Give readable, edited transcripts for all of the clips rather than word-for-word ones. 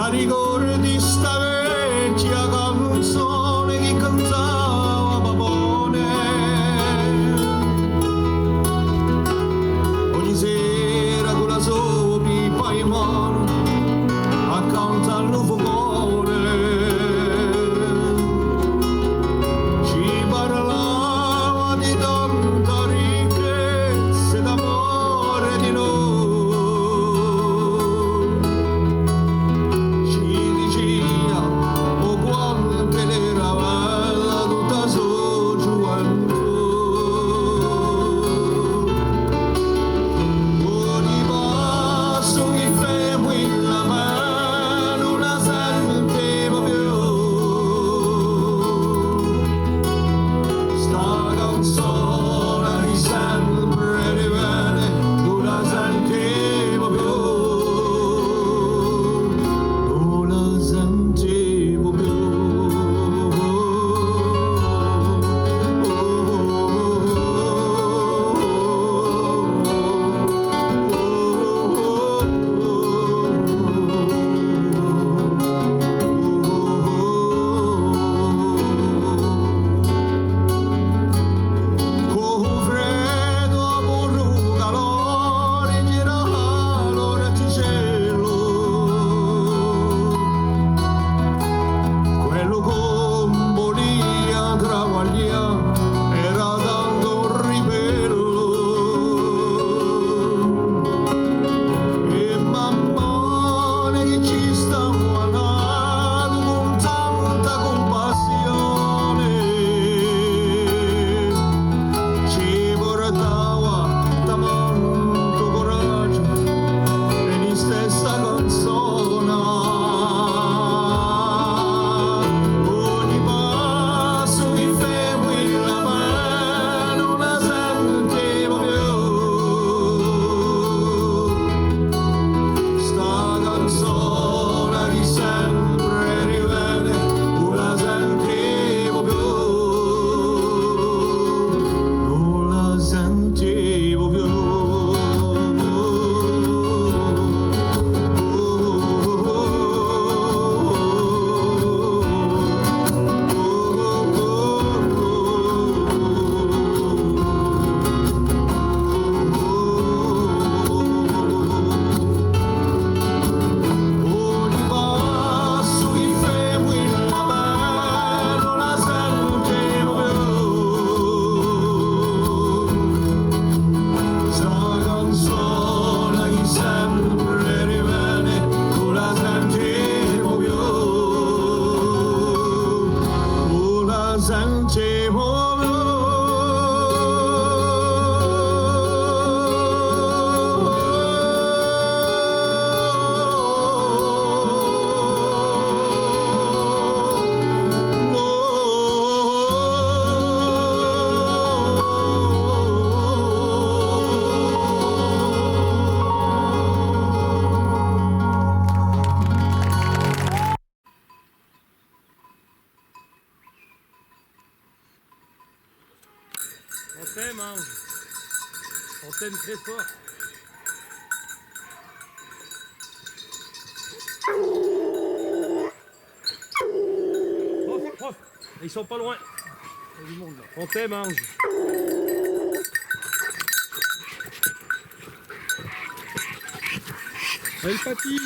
Ma ricordi sta vecchia canzone che cantava Papone ogni sera con la sua pipa in mano accanto al fogone ci parlava di tanta ricchezza d'amore di noi. On t'aime, Ange. On t'aime très fort. Prof, prof, ils sont pas loin. Il y a du monde là. On t'aime, Ange. Belle papy.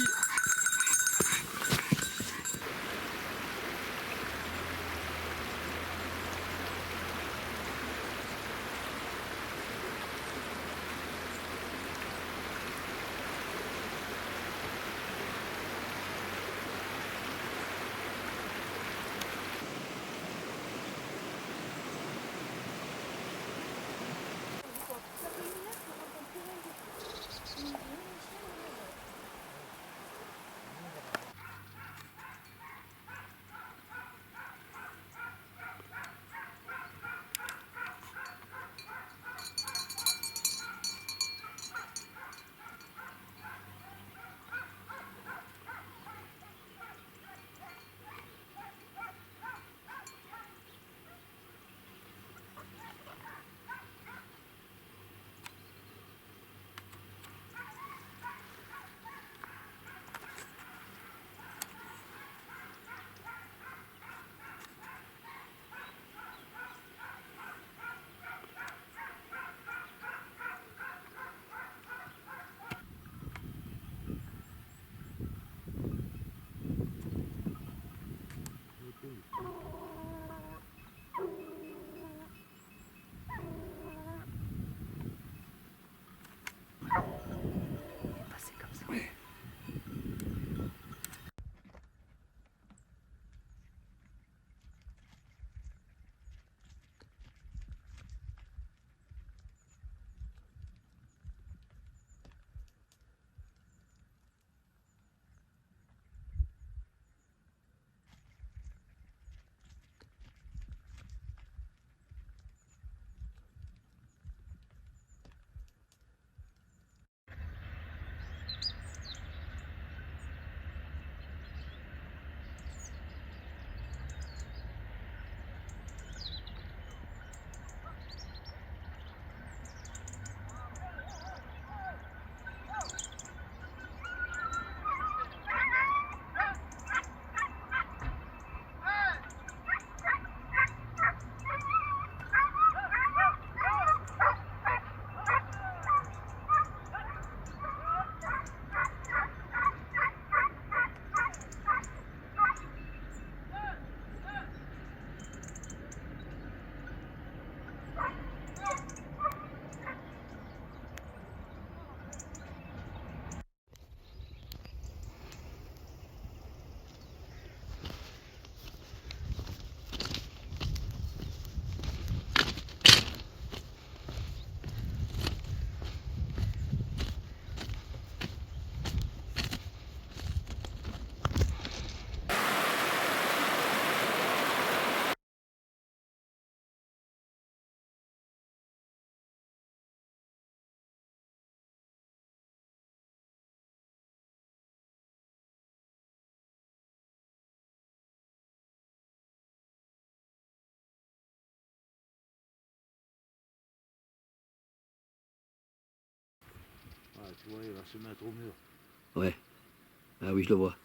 Ouais, il va se mettre au mur. Ouais. Ah oui, je le vois.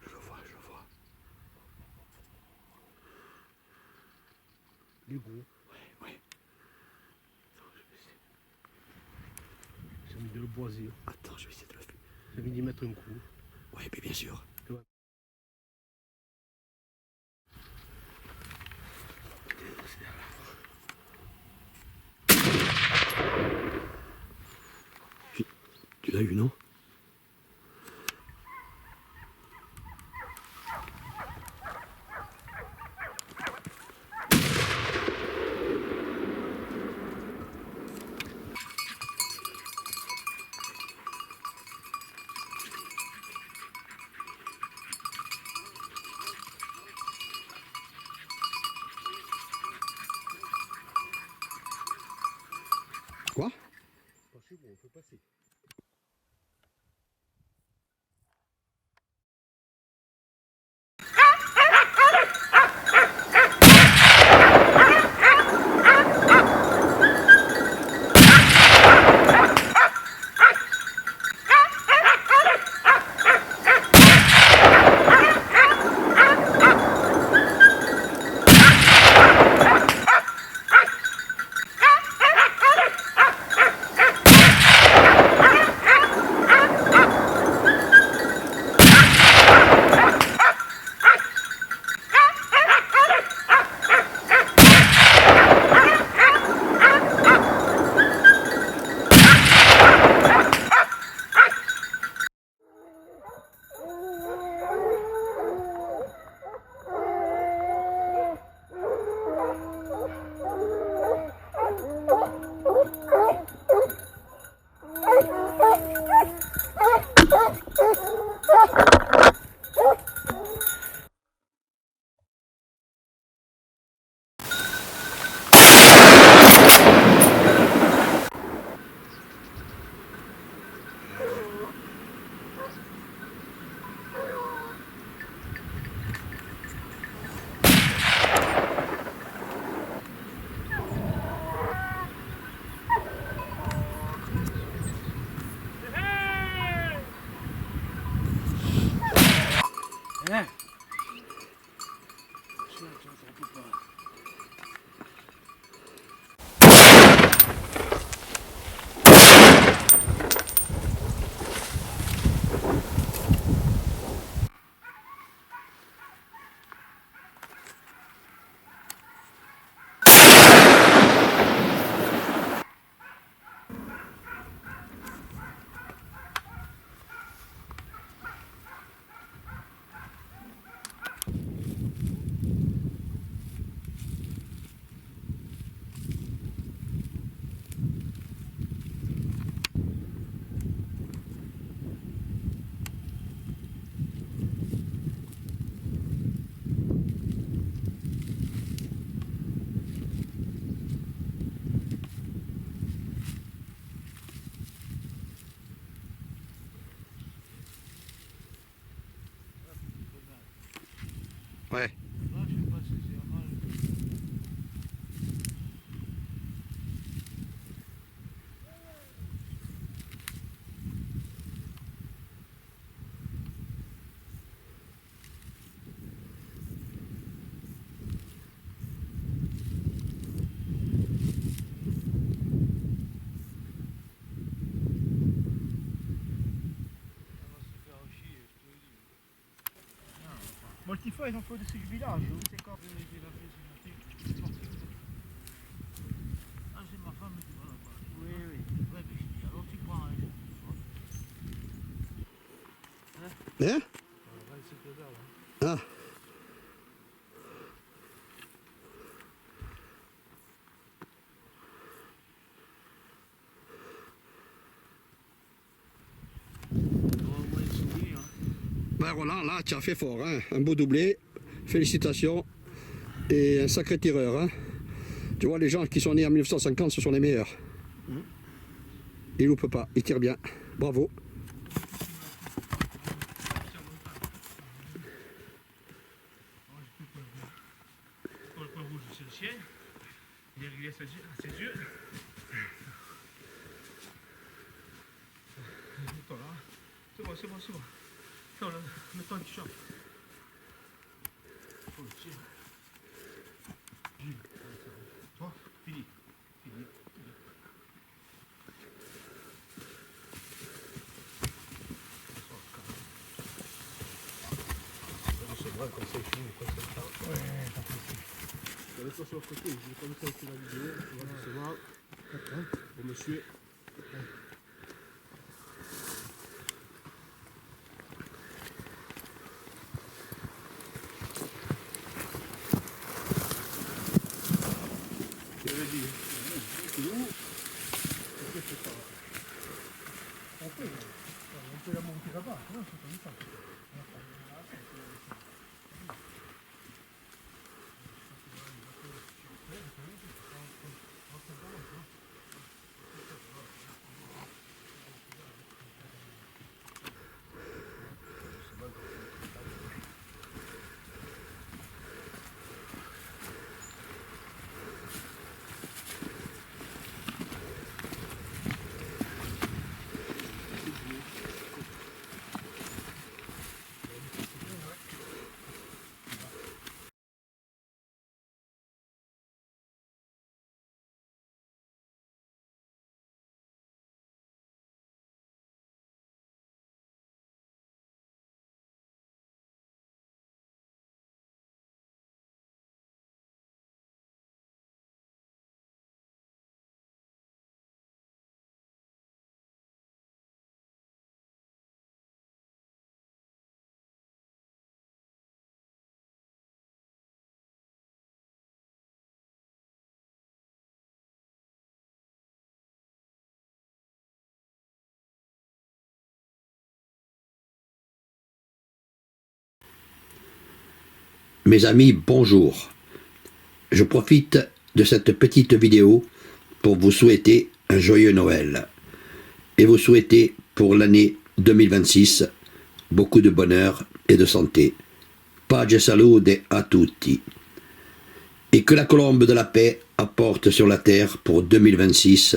Je le vois, je le vois. Les gros. Ouais, ouais. J'ai envie de le boiser. Attends, je vais essayer de le faire. J'ai envie d'y mettre un coup. Ouais, mais bien sûr. Tu vois. Tu l'as eu, non? Quoi? C'est bon, on peut passer. Ouais. Là, je sais pas si c'est un mal. Multifoy, ils ont fait au-dessus du village. C'est quand Ah, c'est ma femme qui va là-bas. Oui, oui. Ouais, mais je dis, alors tu prends un jour. Hein? Ouais, c'est que dalle, hein. Ah. Au moins une souris, hein. Ben Roland, là, tu as fait fort, hein? Un beau doublé. Félicitations. Et un sacré tireur, hein? Tu vois, les gens qui sont nés en 1950, ce sont les meilleurs. Ils loupent pas, ils tirent bien. Bravo. le point rouge, c'est le chien. Il est réglé à ses yeux. Attends là. C'est bon, c'est bon, c'est bon. Attends là, mets-toi un petit champ. Oh, le chien. Gilles, toi, Philippe. Philippe. C'est vrai, comme ça, il finit, comme ça. Ouais, t'as fait. Je vais aller sur le côté, je vais comme ça sur la vidéo, on va recevoir au monsieur. Je l'ai dit. C'est où? On peut la monter là-bas. Non, c'est comme ça. Mes amis, bonjour. Je profite de cette petite vidéo pour vous souhaiter un joyeux Noël et vous souhaiter pour l'année 2026 beaucoup de bonheur et de santé. Pace e salute a tutti. Et que la colombe de la paix apporte sur la terre pour 2026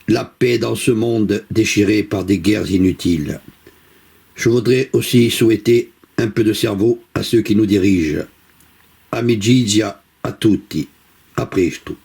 la paix dans ce monde déchiré par des guerres inutiles. Je voudrais aussi souhaiter un peu de cerveau à ceux qui nous dirigent. Amicizia a tutti. A presto.